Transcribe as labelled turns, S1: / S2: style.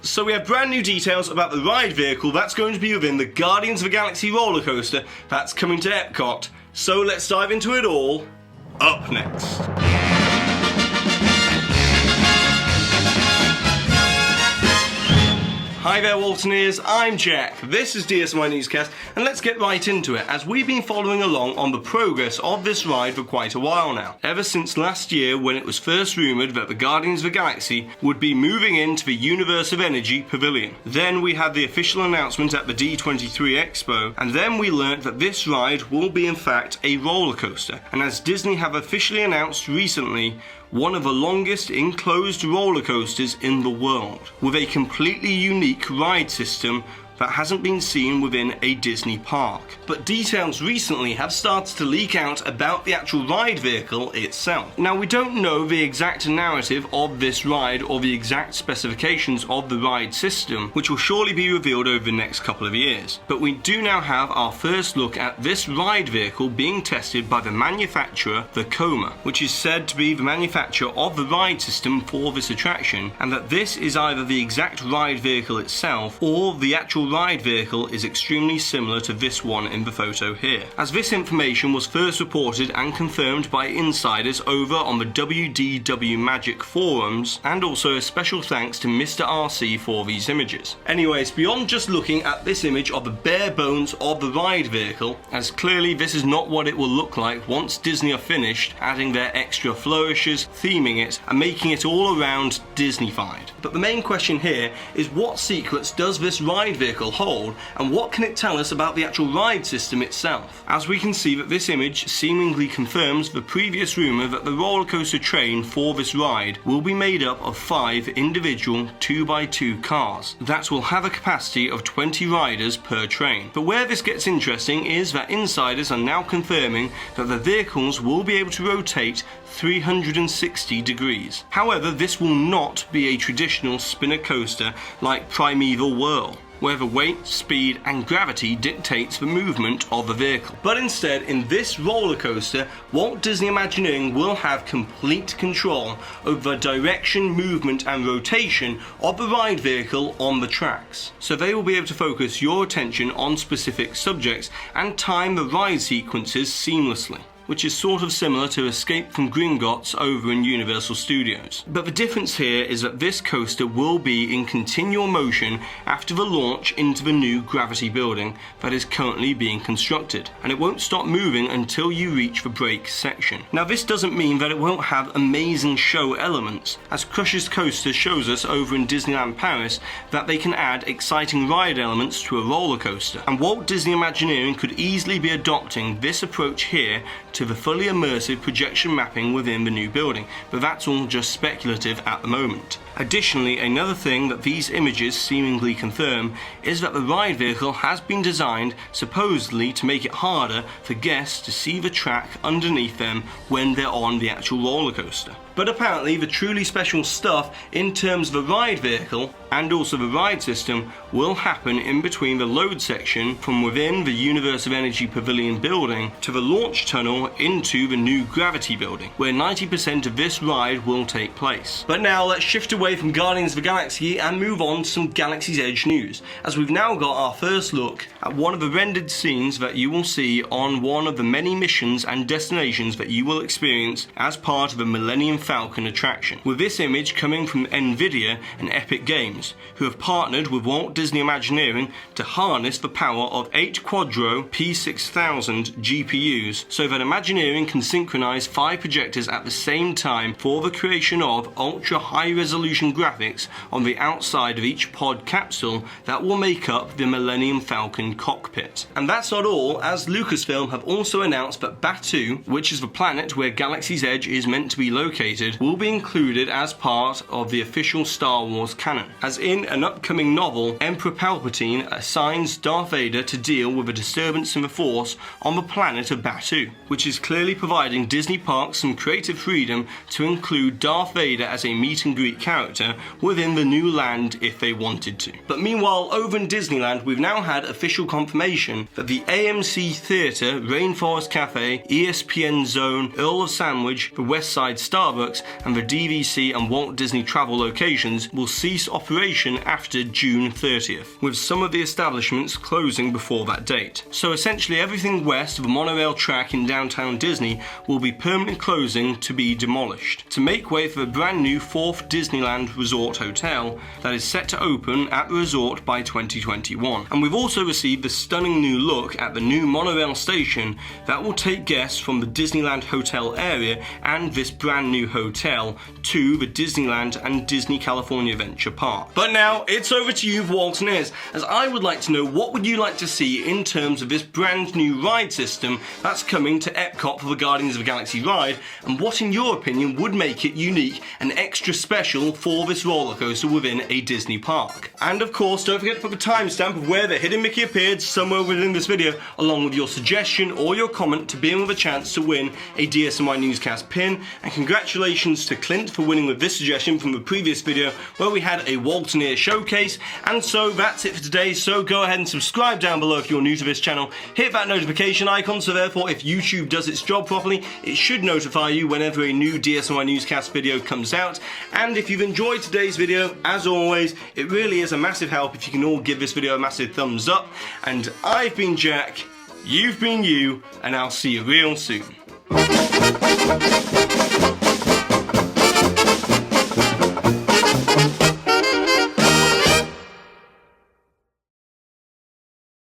S1: So we have brand new details about the ride vehicle that's going to be within the Guardians of the Galaxy Rollercoaster that's coming to Epcot. So let's dive into it all, up next. Hi there Waltoneers, I'm Jack, this is DSNY Newscast, and let's get right into it as we've been following along on the progress of this ride for quite a while now. Ever since last year when it was first rumoured that the Guardians of the Galaxy would be moving into the Universe of Energy Pavilion. Then we had the official announcement at the D23 Expo, and then we learnt that this ride will be in fact a roller coaster. And as Disney have officially announced recently, one of the longest enclosed roller coasters in the world, with a completely unique ride system that hasn't been seen within a Disney park. But details recently have started to leak out about the actual ride vehicle itself. Now we don't know the exact narrative of this ride or the exact specifications of the ride system, which will surely be revealed over the next couple of years. But we do now have our first look at this ride vehicle being tested by the manufacturer Vekoma, which is said to be the manufacturer of the ride system for this attraction, and that this is either the exact ride vehicle itself or the actual ride vehicle is extremely similar to this one in the photo here, as this information was first reported and confirmed by insiders over on the WDW Magic forums, and also a special thanks to Mr. RC for these images. Anyways, beyond just looking at this image of the bare bones of the ride vehicle, as clearly this is not what it will look like once Disney are finished adding their extra flourishes, theming it, and making it all around Disney-fied. But the main question here is, what secrets does this ride vehicle hold, and what can it tell us about the actual ride system itself? As we can see that this image seemingly confirms the previous rumour that the roller coaster train for this ride will be made up of 5 individual 2x2 cars that will have a capacity of 20 riders per train. But where this gets interesting is that insiders are now confirming that the vehicles will be able to rotate 360 degrees. However, this will not be a traditional spinner coaster like Primeval Whirl, where the weight, speed and gravity dictates the movement of the vehicle. But instead, in this roller coaster, Walt Disney Imagineering will have complete control over the direction, movement and rotation of the ride vehicle on the tracks. So they will be able to focus your attention on specific subjects and time the ride sequences seamlessly, which is sort of similar to Escape from Gringotts over in Universal Studios. But the difference here is that this coaster will be in continual motion after the launch into the new gravity building that is currently being constructed, and it won't stop moving until you reach the brake section. Now this doesn't mean that it won't have amazing show elements, as Crush's Coaster shows us over in Disneyland Paris that they can add exciting ride elements to a roller coaster, and Walt Disney Imagineering could easily be adopting this approach here to the fully immersive projection mapping within the new building, but that's all just speculative at the moment. Additionally, another thing that these images seemingly confirm is that the ride vehicle has been designed supposedly to make it harder for guests to see the track underneath them when they're on the actual roller coaster. But apparently the truly special stuff in terms of the ride vehicle and also the ride system will happen in between the load section from within the Universe of Energy Pavilion building to the launch tunnel into the new gravity building, where 90% of this ride will take place. But now let's shift away from Guardians of the Galaxy and move on to some Galaxy's Edge news, as we've now got our first look at one of the rendered scenes that you will see on one of the many missions and destinations that you will experience as part of the Millennium Falcon attraction, with this image coming from Nvidia and Epic Games, who have partnered with Walt Disney Imagineering to harness the power of 8 Quadro P6000 GPUs so that Imagineering can synchronize 5 projectors at the same time for the creation of ultra high resolution graphics on the outside of each pod capsule that will make up the Millennium Falcon cockpit. And that's not all, as Lucasfilm have also announced that Batuu, which is the planet where Galaxy's Edge is meant to be located, will be included as part of the official Star Wars canon, as in an upcoming novel, Emperor Palpatine assigns Darth Vader to deal with a disturbance in the Force on the planet of Batuu, which is clearly providing Disney parks some creative freedom to include Darth Vader as a meet and greet character within the new land if they wanted to. But meanwhile, over in Disneyland, we've now had official confirmation that the AMC Theatre, Rainforest Cafe, ESPN Zone, Earl of Sandwich, the West Side Starbucks, Starbucks and the DVC and Walt Disney travel locations will cease operation after June 30th, with some of the establishments closing before that date. So essentially everything west of the monorail track in downtown Disney will be permanently closing to be demolished, to make way for a brand new 4th Disneyland Resort Hotel that is set to open at the resort by 2021. And we've also received the stunning new look at the new monorail station that will take guests from the Disneyland Hotel area and this brand new hotel to the Disneyland and Disney California Adventure Park. But now it's over to you, Walt and Ears, as I would like to know, what would you like to see in terms of this brand new ride system that's coming to Epcot for the Guardians of the Galaxy ride, and what in your opinion would make it unique and extra special for this roller coaster within a Disney park? And of course, don't forget to put the timestamp of where the hidden Mickey appeared somewhere within this video, along with your suggestion or your comment to be in with a chance to win a DSNY Newscast pin. And congratulations to Clint for winning with this suggestion from the previous video where we had a Walt and Ear showcase. And so that's it for today, so go ahead and subscribe down below if you're new to this channel. Hit that notification icon so therefore if YouTube does its job properly, it should notify you whenever a new DSNY Newscast video comes out. And if you've enjoyed today's video, as always, it really is a massive help if you can all give this video a massive thumbs up. And I've been Jack, you've been you, and I'll see you real soon.